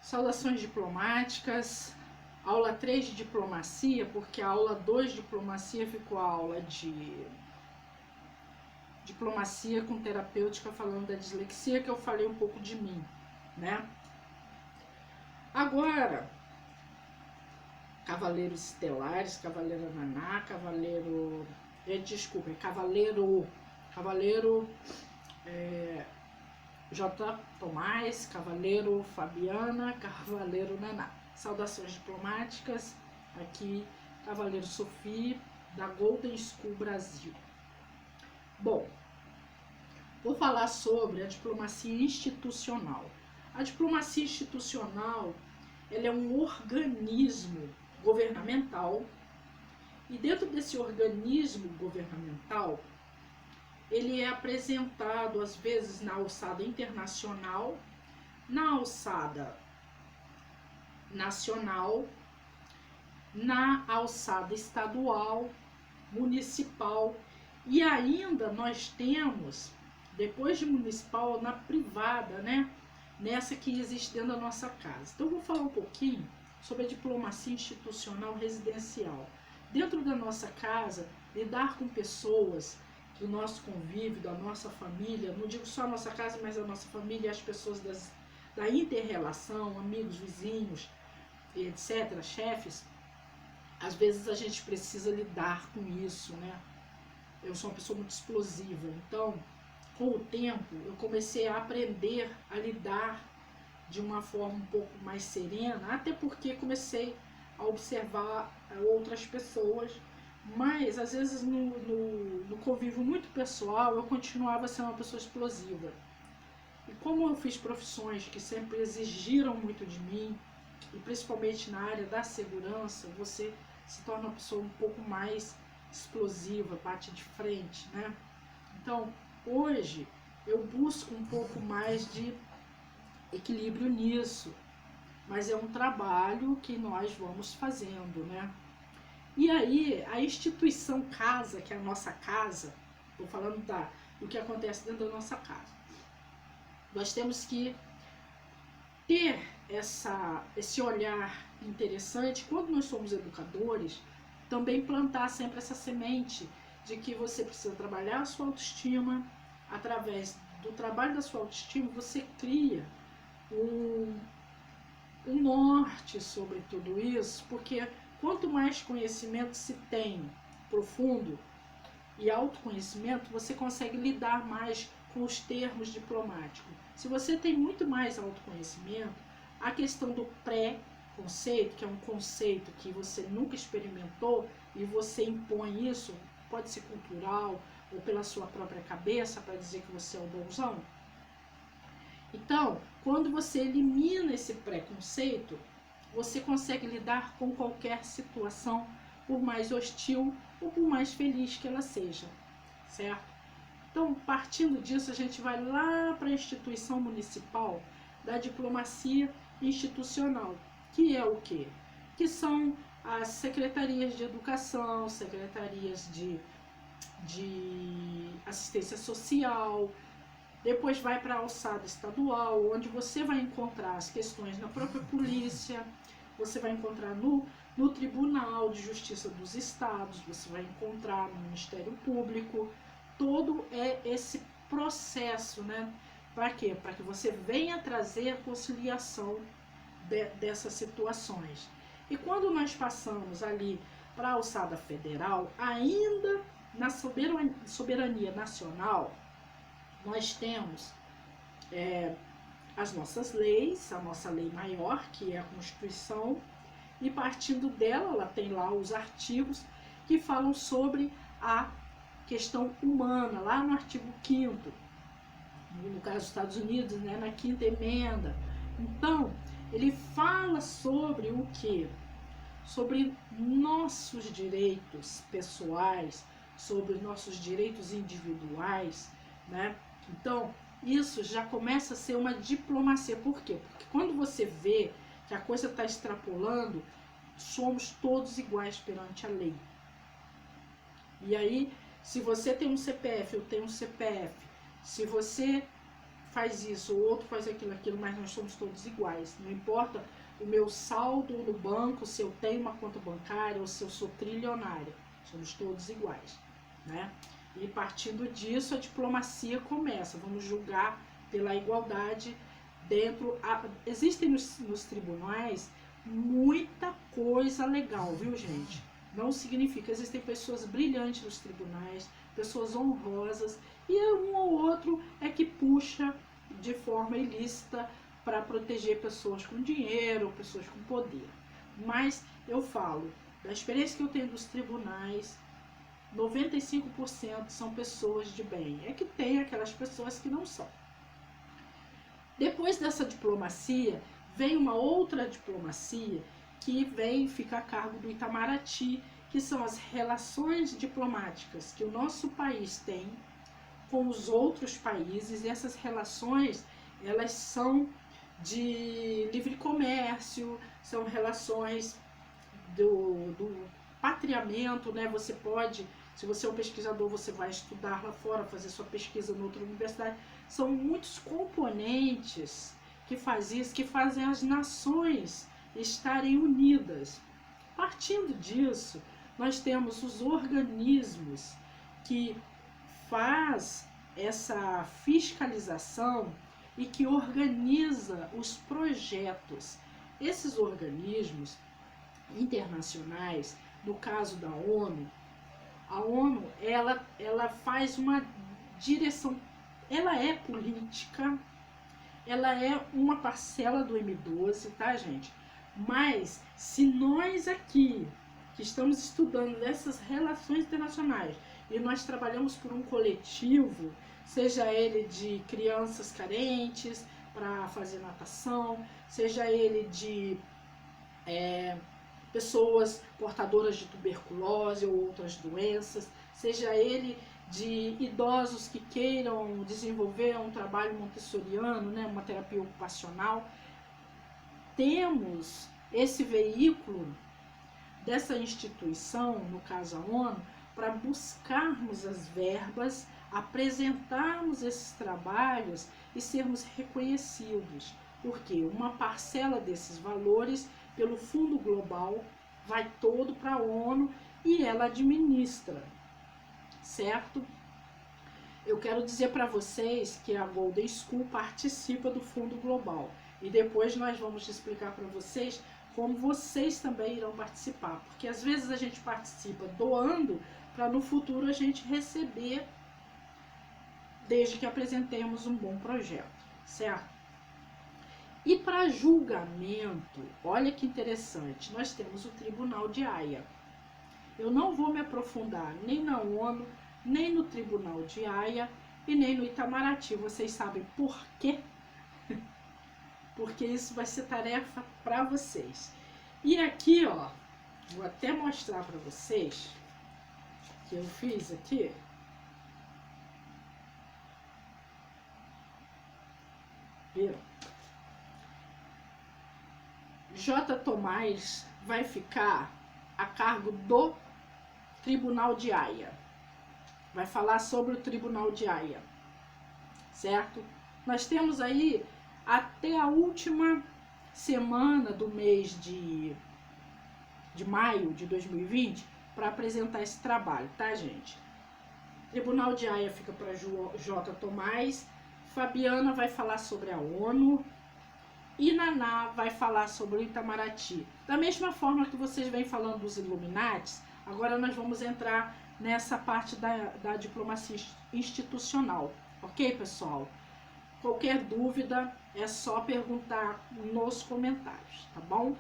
Saudações diplomáticas, aula 3 de diplomacia, porque a aula 2 de diplomacia ficou a aula de diplomacia com terapêutica falando da dislexia, que eu falei um pouco de mim, né? Agora, cavaleiros estelares, cavaleiro Naná, cavaleiro... Desculpa, cavaleiro J. Tomás, cavaleiro Fabiana, cavaleiro Naná. Saudações diplomáticas, aqui cavaleiro Sofia, da Golden School Brasil. Bom, vou falar sobre a diplomacia institucional. A diplomacia institucional, ela é um organismo governamental, e dentro desse organismo governamental, ele é apresentado às vezes na alçada internacional, na alçada nacional, na alçada estadual, municipal, e ainda nós temos, depois de municipal, na privada, né? Nessa que existe dentro da nossa casa. Então eu vou falar um pouquinho sobre a diplomacia institucional residencial. Dentro da nossa casa, lidar com pessoas do nosso convívio, da nossa família, não digo só a nossa casa, mas a nossa família e as pessoas da inter-relação, amigos, vizinhos, etc., chefes, às vezes a gente precisa lidar com isso, né? Eu sou uma pessoa muito explosiva, então, com o tempo, eu comecei a aprender a lidar de uma forma um pouco mais serena, até porque comecei a observar outras pessoas, mas às vezes no convívio muito pessoal eu continuava sendo uma pessoa explosiva. E como eu fiz profissões que sempre exigiram muito de mim, e principalmente na área da segurança, você se torna uma pessoa um pouco mais explosiva, bate de frente, né? Então, hoje eu busco um pouco mais de equilíbrio nisso, mas é um trabalho que nós vamos fazendo, né? E aí, a instituição casa, que é a nossa casa, estou falando do que acontece dentro da nossa casa, nós temos que ter esse olhar interessante, quando nós somos educadores, também plantar sempre essa semente de que você precisa trabalhar a sua autoestima. Através do trabalho da sua autoestima, você cria um norte sobre tudo isso, porque quanto mais conhecimento se tem profundo e autoconhecimento, você consegue lidar mais com os termos diplomáticos. Se você tem muito mais autoconhecimento, a questão do pré-conceito, que é um conceito que você nunca experimentou e você impõe isso, pode ser cultural ou pela sua própria cabeça para dizer que você é o bonzão. Então, quando você elimina esse preconceito, você consegue lidar com qualquer situação, por mais hostil ou por mais feliz que ela seja, certo? Então, partindo disso, a gente vai lá para a instituição municipal da diplomacia institucional, que é o quê? Que são as secretarias de educação, secretarias de assistência social. Depois vai para a alçada estadual, onde você vai encontrar as questões na própria polícia, você vai encontrar no Tribunal de Justiça dos Estados, você vai encontrar no Ministério Público. Todo esse processo, né? Para quê? Para que você venha trazer a conciliação dessas situações. E quando nós passamos ali para a alçada federal, ainda na soberania nacional, nós temos as nossas leis, a nossa lei maior, que é a Constituição, e partindo dela, ela tem lá os artigos que falam sobre a questão humana, lá no artigo 5º, no caso dos Estados Unidos, né, na 5ª emenda. Então, ele fala sobre o quê? Sobre nossos direitos pessoais, sobre nossos direitos individuais, né? Então, isso já começa a ser uma diplomacia. Por quê? Porque quando você vê que a coisa está extrapolando, somos todos iguais perante a lei. E aí, se você tem um CPF, eu tenho um CPF, se você faz isso, o outro faz aquilo, mas nós somos todos iguais. Não importa o meu saldo no banco, se eu tenho uma conta bancária ou se eu sou trilionária. Somos todos iguais, né? E partindo disso, a diplomacia começa. Vamos julgar pela igualdade dentro... Existem nos tribunais muita coisa legal, viu, gente? Não significa, existem pessoas brilhantes nos tribunais, pessoas honrosas, e um ou outro é que puxa de forma ilícita para proteger pessoas com dinheiro, pessoas com poder. Mas eu falo, da experiência que eu tenho dos tribunais, 95% são pessoas de bem. É que tem aquelas pessoas que não são. Depois dessa diplomacia, vem uma outra diplomacia que vem ficar a cargo do Itamaraty, que são as relações diplomáticas que o nosso país tem com os outros países. E essas relações, elas são de livre comércio, são relações do patriamento, né? Você pode, se você é um pesquisador, você vai estudar lá fora, fazer sua pesquisa em outra universidade. São muitos componentes que fazem as nações estarem unidas. Partindo disso, nós temos os organismos que faz essa fiscalização e que organiza os projetos. Esses organismos internacionais, no caso da ONU, a ONU ela faz uma direção, ela é política, ela é uma parcela do M12, tá, gente? Mas se nós aqui, que estamos estudando essas relações internacionais, e nós trabalhamos por um coletivo, seja ele de crianças carentes para fazer natação, seja ele de pessoas portadoras de tuberculose ou outras doenças, seja ele de idosos que queiram desenvolver um trabalho montessoriano, né, uma terapia ocupacional. Temos esse veículo dessa instituição, no caso a ONU, para buscarmos as verbas, apresentarmos esses trabalhos e sermos reconhecidos, porque uma parcela desses valores, pelo Fundo Global, vai todo para a ONU e ela administra, certo? Eu quero dizer para vocês que a Golden School participa do Fundo Global e depois nós vamos explicar para vocês como vocês também irão participar, porque às vezes a gente participa doando para no futuro a gente receber, desde que apresentemos um bom projeto, certo? E para julgamento, olha que interessante, nós temos o Tribunal de Haia. Eu não vou me aprofundar nem na ONU, nem no Tribunal de Haia e nem no Itamaraty. Vocês sabem por quê? Porque isso vai ser tarefa para vocês. E aqui, ó, vou até mostrar para vocês que eu fiz aqui. Viram? J. Tomás vai ficar a cargo do Tribunal de Haia. Vai falar sobre o Tribunal de Haia, certo? Nós temos aí até a última semana do mês de maio de 2020 para apresentar esse trabalho, tá, gente? Tribunal de Haia fica para J. Tomás, Fabiana vai falar sobre a ONU e Naná vai falar sobre o Itamaraty. Da mesma forma que vocês vêm falando dos Illuminatis, agora nós vamos entrar nessa parte da diplomacia institucional, ok, pessoal? Qualquer dúvida é só perguntar nos comentários, tá bom?